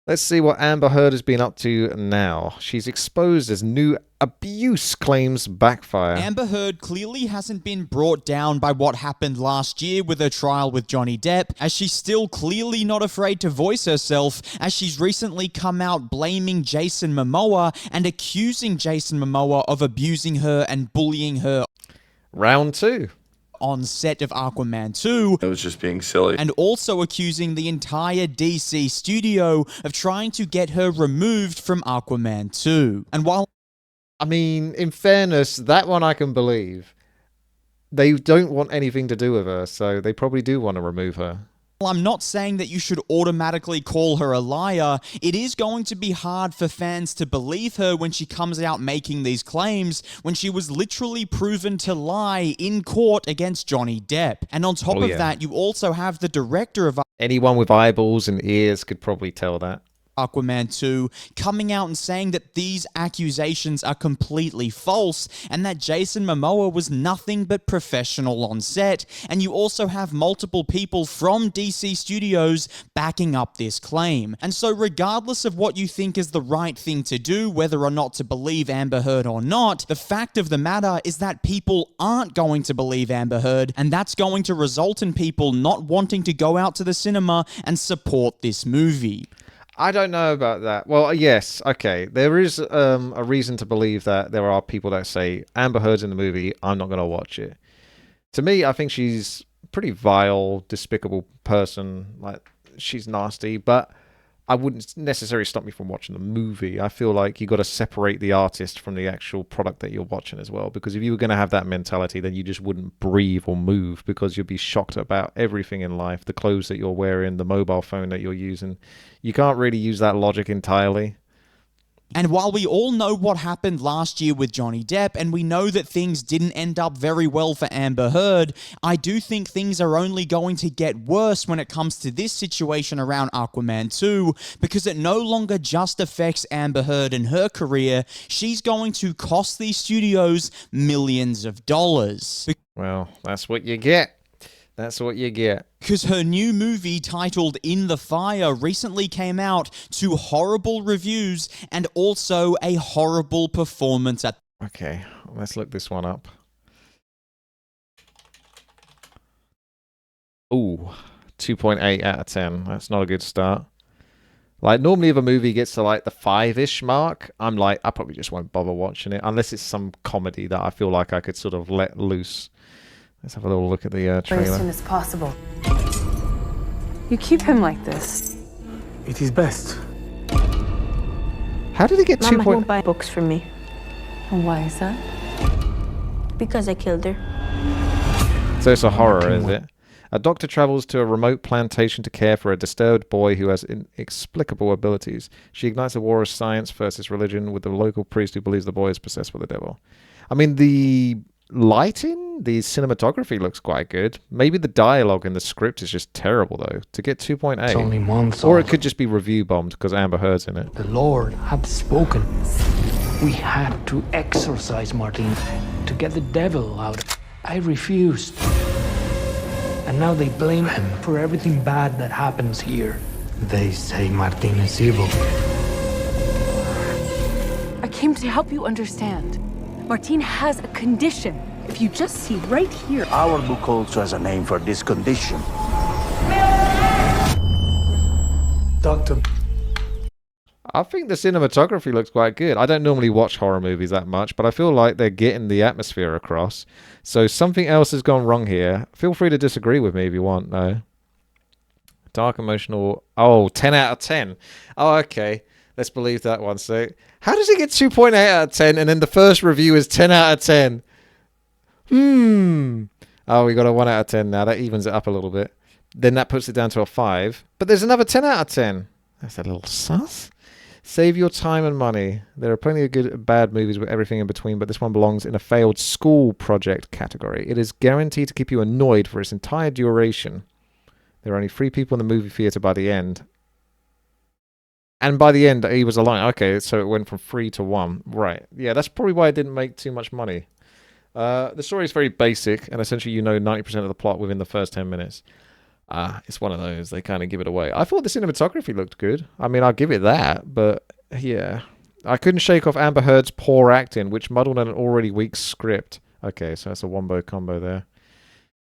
Let's see what Amber Heard has been up to now. She's exposed as new abuse claims backfire. Amber Heard clearly hasn't been brought down by what happened last year with her trial with Johnny Depp, as she's still clearly not afraid to voice herself, as she's recently come out blaming Jason Momoa and accusing Jason Momoa of abusing her and bullying her. Round 2. On set of Aquaman 2. It was just being silly. And also accusing the entire DC studio of trying to get her removed from Aquaman 2. And while... I mean, in fairness, that one I can believe. They don't want anything to do with her, so they probably do want to remove her. I'm not saying that you should automatically call her a liar. It is going to be hard for fans to believe her when she comes out making these claims, when she was literally proven to lie in court against Johnny Depp. And on top of that, you also have the director of... Anyone with eyeballs and ears could probably tell that. Aquaman 2 coming out and saying that these accusations are completely false and that Jason Momoa was nothing but professional on set. And you also have multiple people from DC Studios backing up this claim. And so regardless of what you think is the right thing to do, whether or not to believe Amber Heard or not, the fact of the matter is that people aren't going to believe Amber Heard, and that's going to result in people not wanting to go out to the cinema and support this movie. I don't know about that. Well, yes, okay. There is a reason to believe that there are people that say, Amber Heard's in the movie, I'm not going to watch it. To me, I think she's a pretty vile, despicable person. Like, she's nasty, but I wouldn't necessarily stop me from watching the movie. I feel like you got to separate the artist from the actual product that you're watching as well. Because if you were going to have that mentality, then you just wouldn't breathe or move, because you'd be shocked about everything in life. The clothes that you're wearing, the mobile phone that you're using. You can't really use that logic entirely. And while we all know what happened last year with Johnny Depp, and we know that things didn't end up very well for Amber Heard, I do think things are only going to get worse when it comes to this situation around Aquaman 2, because it no longer just affects Amber Heard and her career. She's going to cost these studios millions of dollars. Well, that's what you get. That's what you get. Because her new movie titled In the Fire recently came out to horrible reviews and also a horrible performance at... Okay, let's look this one up. Ooh, 2.8 out of 10. That's not a good start. Like, normally if a movie gets to like the 5-ish mark, I'm like, I probably just won't bother watching it, unless it's some comedy that I feel like I could sort of let loose. Let's have a little look at the trailer. As soon as possible. You keep him like this. It is best. How did he get 2 Mama won't buy books from me. And why is that? Because I killed her. So it's a horror, is it? A doctor travels to a remote plantation to care for a disturbed boy who has inexplicable abilities. She ignites a war of science versus religion with the local priest who believes the boy is possessed by the devil. I mean, the lighting, the cinematography looks quite good. Maybe the dialogue in the script is just terrible, though. To get 2.8. It's only months or old. it could just be review bombed because Amber Heard's in it. The Lord had spoken. We had to exorcise Martin to get the devil out. I refused. And now they blame him for everything bad that happens here. They say Martin is evil. I came to help you understand. Martine has a condition. If you just see right here. Our book also has a name for this condition. Doctor. I think the cinematography looks quite good. I don't normally watch horror movies that much, but I feel like they're getting the atmosphere across. So something else has gone wrong here. Feel free to disagree with me if you want, though. Dark, emotional... Oh, 10 out of 10. Oh, okay. Let's believe that one. So, how does it get 2.8 out of 10 and then the first review is 10 out of 10? Oh, we got a 1 out of 10 now. That evens it up a little bit. Then that puts it down to a 5. But there's another 10 out of 10. That's a little sus. Save your time and money. There are plenty of good and bad movies with everything in between, but this one belongs in a failed school project category. It is guaranteed to keep you annoyed for its entire duration. There are only 3 people in the movie theater by the end. And by the end, he was alone. Okay, so it went from 3 to 1. Right. Yeah, that's probably why it didn't make too much money. The story is very basic, and essentially you know 90% of the plot within the first 10 minutes. It's one of those. They kind of give it away. I thought the cinematography looked good. I mean, I'll give it that, but yeah. I couldn't shake off Amber Heard's poor acting, which muddled an already weak script. Okay, so that's a wombo combo there.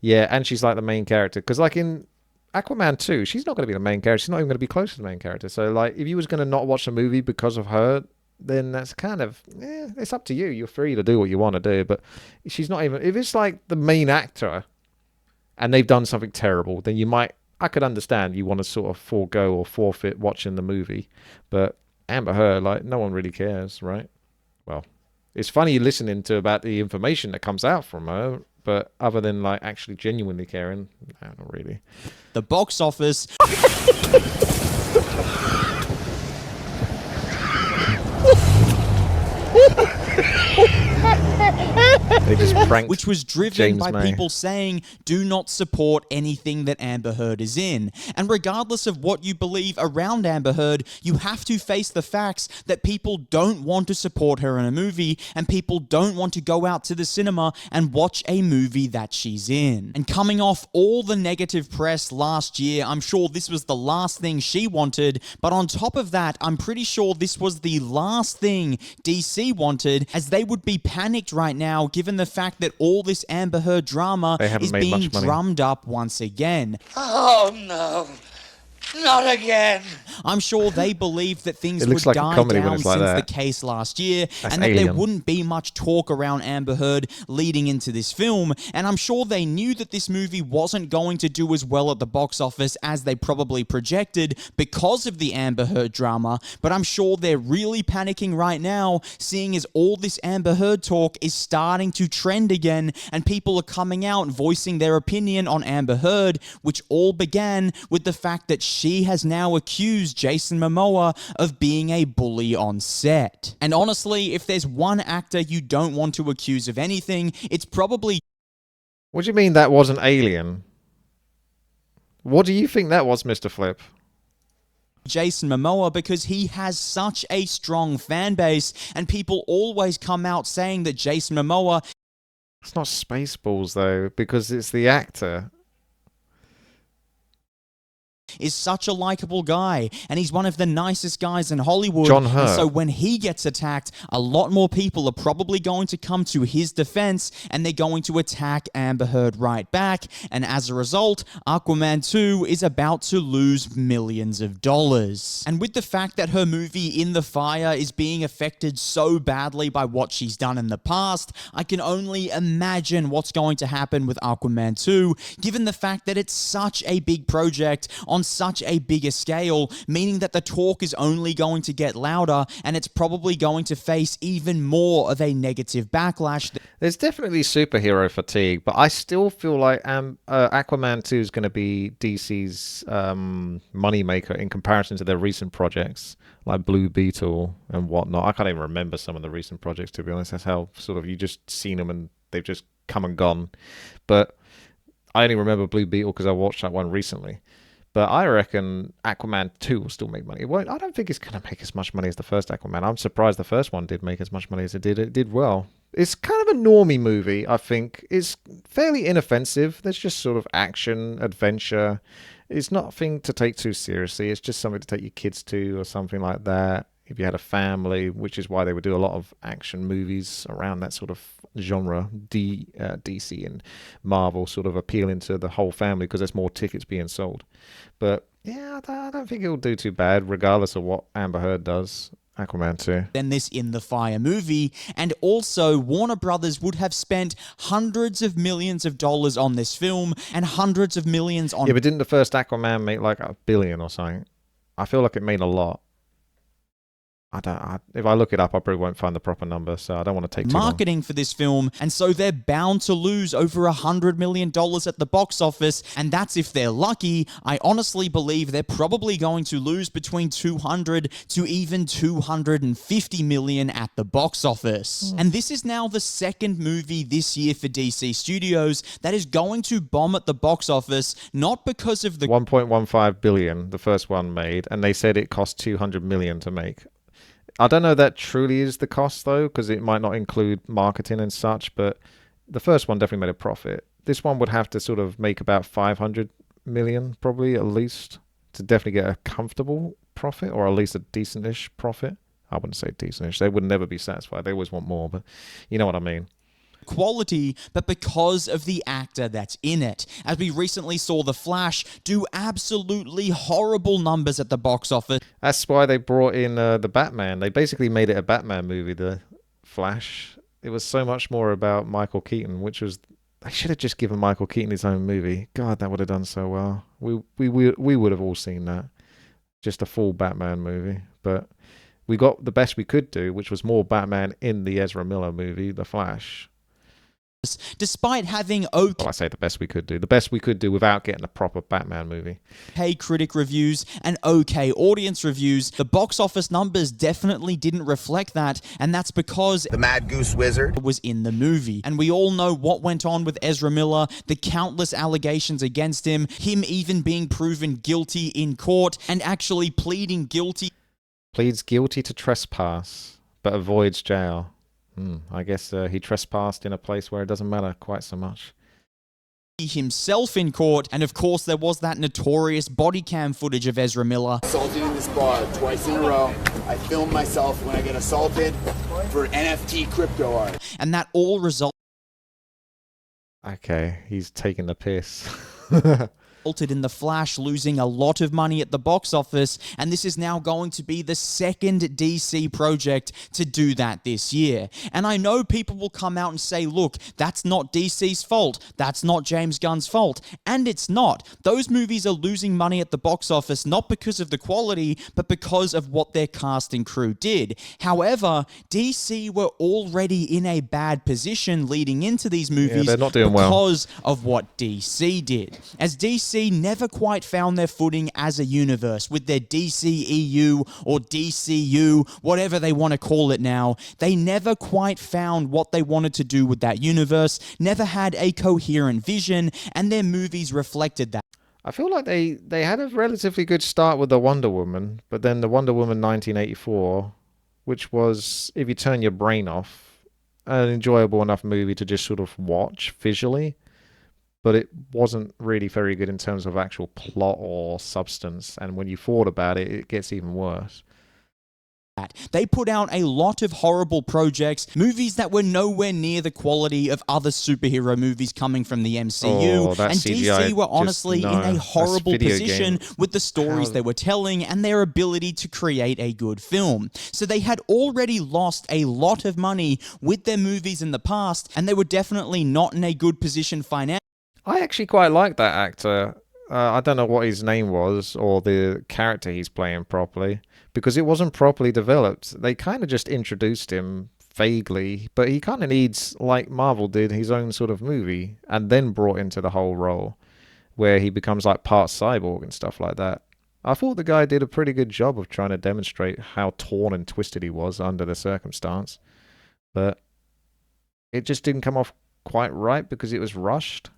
Yeah, and she's like the main character. Because like in Aquaman 2, she's not going to be the main character. She's not even going to be close to the main character. So like, if you was going to not watch a movie because of her, then that's kind of, it's up to you. You're free to do what you want to do. But she's not even, if it's like the main actor and they've done something terrible, then I could understand you want to sort of forego or forfeit watching the movie. But Amber Heard, like, no one really cares, right? Well, it's funny listening to about the information that comes out from her, but other than like actually genuinely caring, no, not really. The box office. They just pranked which was driven James by May. people saying, do not support anything that Amber Heard is in. And regardless of what you believe around Amber Heard, you have to face the facts that people don't want to support her in a movie, and people don't want to go out to the cinema and watch a movie that she's in. And coming off all the negative press last year, I'm sure this was the last thing she wanted, but on top of that, I'm pretty sure this was the last thing DC wanted, as they would be panicked right now given the fact that all this Amber Heard drama is being drummed up once again. Oh no, not again. I'm sure they believed that things would like die down since the case last year, and that there wouldn't be much talk around Amber Heard leading into this film, and I'm sure they knew that this movie wasn't going to do as well at the box office as they probably projected because of the Amber Heard drama, but I'm sure they're really panicking right now, seeing as all this Amber Heard talk is starting to trend again, and people are coming out voicing their opinion on Amber Heard, which all began with the fact that she has now accused Jason Momoa of being a bully on set. And honestly, if there's one actor you don't want to accuse of anything, it's probably... What do you mean that wasn't Alien? What do you think that was, Mr. Flip? Jason Momoa, because he has such a strong fan base, and people always come out saying that Jason Momoa... It's not Spaceballs, though, because it's the actor. Is such a likable guy, and he's one of the nicest guys in Hollywood. John Hurt. And so when he gets attacked, a lot more people are probably going to come to his defense, and they're going to attack Amber Heard right back, and as a result, Aquaman 2 is about to lose millions of dollars. And with the fact that her movie In the Fire is being affected so badly by what she's done in the past, I can only imagine what's going to happen with Aquaman 2, given the fact that it's such a big project on such a bigger scale, meaning that the talk is only going to get louder, and it's probably going to face even more of a negative backlash. There's definitely superhero fatigue, but I still feel like Aquaman 2 is going to be DC's moneymaker in comparison to their recent projects, like Blue Beetle and whatnot. I can't even remember some of the recent projects, to be honest. That's how sort of you just seen them and they've just come and gone. But I only remember Blue Beetle because I watched that one recently. But I reckon Aquaman 2 will still make money. Well, I don't think it's going to make as much money as the first Aquaman. I'm surprised the first one did make as much money as it did. It did well. It's kind of a normie movie, I think. It's fairly inoffensive. There's just sort of action, adventure. It's nothing to take too seriously. It's just something to take your kids to or something like that. If you had a family, which is why they would do a lot of action movies around that sort of genre, DC and Marvel sort of appealing to the whole family because there's more tickets being sold. But yeah, I don't think it'll do too bad, regardless of what Amber Heard does. Aquaman 2. Than this In the Fire movie, and also Warner Brothers would have spent hundreds of millions of dollars on this film and hundreds of millions on... Yeah, but didn't the first Aquaman make like $1 billion or something? I feel like it made a lot. If I look it up, I probably won't find the proper number, so I don't want to take too long. Marketing for this film, and so they're bound to lose over $100 million at the box office, and that's if they're lucky. I honestly believe they're probably going to lose between 200 to even 250 million at the box office. And this is now the second movie this year for DC Studios that is going to bomb at the box office, not because of the 1.15 billion the first one made, and they said it cost 200 million to make. I don't know that truly is the cost, though, because it might not include marketing and such, but the first one definitely made a profit. This one would have to sort of make about 500 million, probably at least, to definitely get a comfortable profit, or at least a decentish profit. I wouldn't say decentish. They would never be satisfied. They always want more, but you know what I mean. Quality, but because of the actor that's in it. As we recently saw The Flash do absolutely horrible numbers at the box office. That's why they brought in the Batman. They basically made it a Batman movie, The Flash. It was so much more about Michael Keaton, which was... They should have just given Michael Keaton his own movie. God, that would have done so well. We would have all seen that. Just a full Batman movie. But we got the best we could do, which was more Batman in the Ezra Miller movie, The Flash. Despite having Well, I say the best we could do. The best we could do without getting a proper Batman movie. okay critic reviews and okay audience reviews, the box office numbers definitely didn't reflect that, and that's because the Mad Goose Wizard was in the movie. And we all know what went on with Ezra Miller, the countless allegations against him even being proven guilty in court and actually pleading guilty. Pleads guilty to trespass, but avoids jail. I guess he trespassed in a place where it doesn't matter quite so much. Himself in court, and of course there was that notorious body cam footage of Ezra Miller. Assaulted in this bar twice in a row. I film myself when I get assaulted for NFT crypto art. And that all resulted Okay, he's taking the piss. in The Flash losing a lot of money at the box office, and this is now going to be the second DC project to do that this year. And I know people will come out and say, look, that's not DC's fault, that's not James Gunn's fault, and it's not. Those movies are losing money at the box office not because of the quality, but because of what their cast and crew did. However, DC were already in a bad position leading into these movies they're not doing well because of what DC did. As DC never quite found their footing as a universe with their DCEU or DCU, whatever they want to call it now. They never quite found what they wanted to do with that universe, never had a coherent vision, and their movies reflected that. I feel like they had a relatively good start with the Wonder Woman, but then the Wonder Woman 1984, which was, if you turn your brain off, an enjoyable enough movie to just sort of watch visually. But it wasn't really very good in terms of actual plot or substance. And when you thought about it, it gets even worse. They put out a lot of horrible projects, movies that were nowhere near the quality of other superhero movies coming from the MCU, that and CGI DC were honestly in a horrible position with the stories they were telling and their ability to create a good film. So they had already lost a lot of money with their movies in the past, and they were definitely not in a good position financially. I actually quite like that actor. I don't know what his name was or the character he's playing properly, because it wasn't properly developed. They kind of just introduced him vaguely, but he kind of needs, like Marvel did, his own sort of movie, and then brought into the whole role where he becomes like part cyborg and stuff like that. I thought the guy did a pretty good job of trying to demonstrate how torn and twisted he was under the circumstance, but it just didn't come off quite right because it was rushed.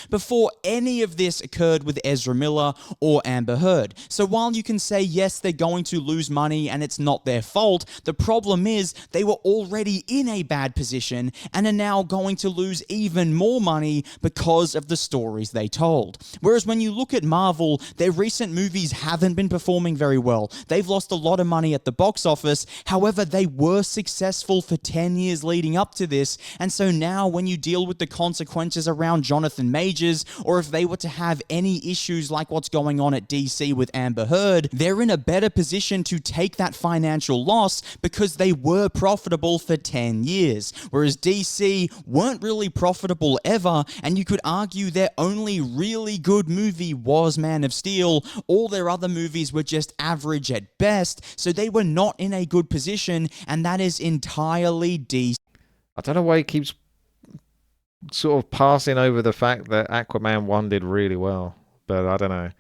Before any of this occurred with Ezra Miller or Amber Heard. So while you can say, yes, they're going to lose money and it's not their fault, the problem is they were already in a bad position and are now going to lose even more money because of the stories they told. Whereas when you look at Marvel, their recent movies haven't been performing very well. They've lost a lot of money at the box office. However, they were successful for 10 years leading up to this. And so now when you deal with the consequences around Jonathan Majors, or if they were to have any issues like what's going on at DC with Amber Heard, they're in a better position to take that financial loss because they were profitable for 10 years, whereas DC weren't really profitable ever, and you could argue their only really good movie was Man of Steel. All their other movies were just average at best, so they were not in a good position, and that is entirely DC. I don't know why he keeps sort of passing over the fact that Aquaman 1 did really well, but I don't know.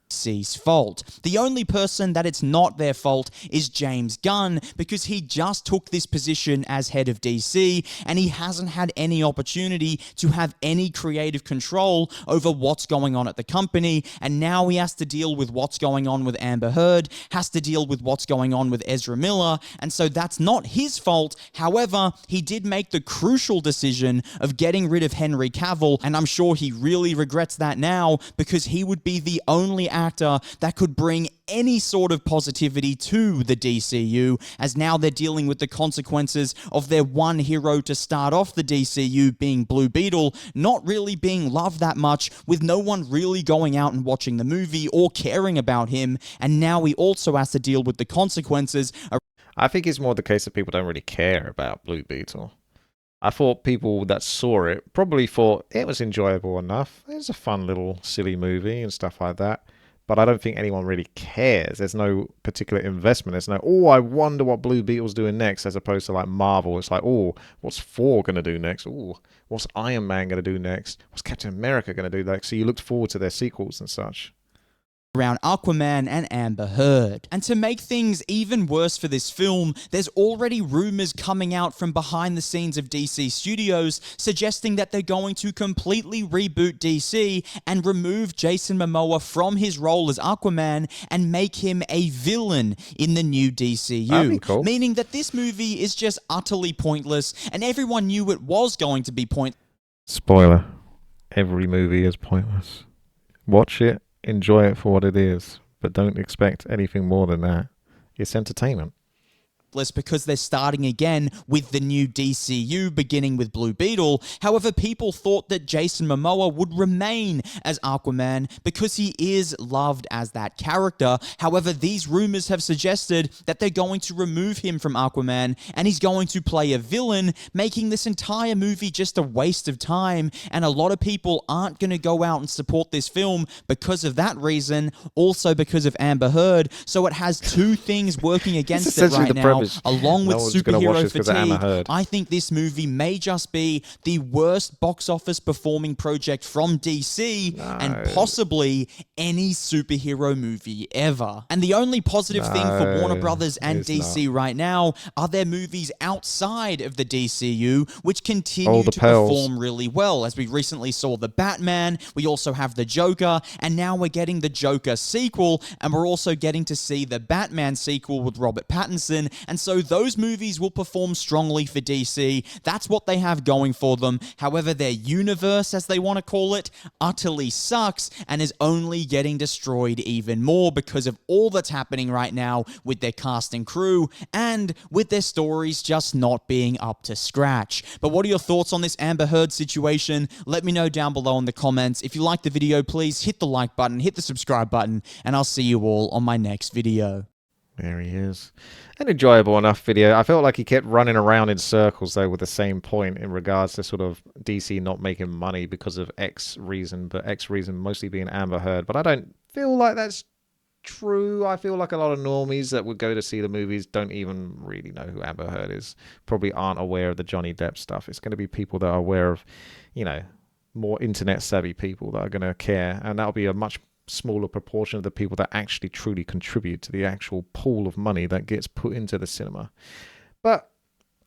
DC's fault. The only person that it's not their fault is James Gunn, because he just took this position as head of DC and he hasn't had any opportunity to have any creative control over what's going on at the company, and now he has to deal with what's going on with Amber Heard, has to deal with what's going on with Ezra Miller, and so that's not his fault. However, he did make the crucial decision of getting rid of Henry Cavill, and I'm sure he really regrets that now, because he would be the only actor that could bring any sort of positivity to the DCU, as now they're dealing with the consequences of their one hero to start off the DCU being Blue Beetle not really being loved that much, with no one really going out and watching the movie or caring about him, and now he also has to deal with the consequences. I think it's more the case that people don't really care about Blue Beetle. I thought people that saw it probably thought it was enjoyable enough. It was a fun little silly movie and stuff like that. But I don't think anyone really cares. There's no particular investment. There's no, oh, I wonder what Blue Beetle's doing next, as opposed to like Marvel. It's like, oh, what's Thor going to do next? Oh, what's Iron Man going to do next? What's Captain America going to do next? So you looked forward to their sequels and such. Around Aquaman and Amber Heard. And to make things even worse for this film, there's already rumors coming out from behind the scenes of DC Studios suggesting that they're going to completely reboot DC and remove Jason Momoa from his role as Aquaman and make him a villain in the new DCU. That'd be cool. Meaning that this movie is just utterly pointless, and everyone knew it was going to be pointless. Spoiler. Every movie is pointless. Watch it. Enjoy it for what it is, but don't expect anything more than that. It's entertainment. Because they're starting again with the new DCU, beginning with Blue Beetle. However, people thought that Jason Momoa would remain as Aquaman because he is loved as that character. However, these rumors have suggested that they're going to remove him from Aquaman and he's going to play a villain, making this entire movie just a waste of time. And a lot of people aren't going to go out and support this film because of that reason, also because of Amber Heard. So it has two things working against it right now. Along with superhero fatigue, I think this movie may just be the worst box office performing project from DC and possibly any superhero movie ever. And the only positive thing for Warner Brothers and DC right now are their movies outside of the DCU, which continue to perform really well. As we recently saw the Batman, we also have the Joker, and now we're getting the Joker sequel, and we're also getting to see the Batman sequel with Robert Pattinson. And so those movies will perform strongly for DC. That's what they have going for them. However, their universe, as they want to call it, utterly sucks and is only getting destroyed even more because of all that's happening right now with their cast and crew and with their stories just not being up to scratch. But what are your thoughts on this Amber Heard situation? Let me know down below in the comments. If you liked the video, please hit the like button, hit the subscribe button, and I'll see you all on my next video. There he is. An enjoyable enough video. I felt like he kept running around in circles, though, with the same point in regards to sort of DC not making money because of X reason, but X reason mostly being Amber Heard. But I don't feel like that's true. I feel like a lot of normies that would go to see the movies don't even really know who Amber Heard is, probably aren't aware of the Johnny Depp stuff. It's going to be people that are aware of, you know, more internet savvy people that are going to care, and that'll be a much smaller proportion of the people that actually truly contribute to the actual pool of money that gets put into the cinema. But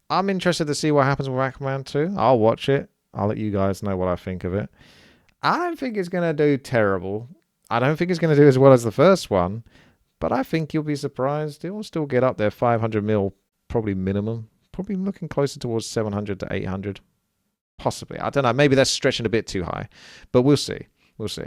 I'm interested to see what happens with Aquaman 2. I'll watch it. I'll let you guys know what I think of it. I don't think it's going to do terrible. I don't think it's going to do as well as the first one, but I think you'll be surprised. It will still get up there, 500 mil, probably minimum. Probably looking closer towards 700 to 800. Possibly. I don't know. Maybe that's stretching a bit too high, but we'll see. We'll see.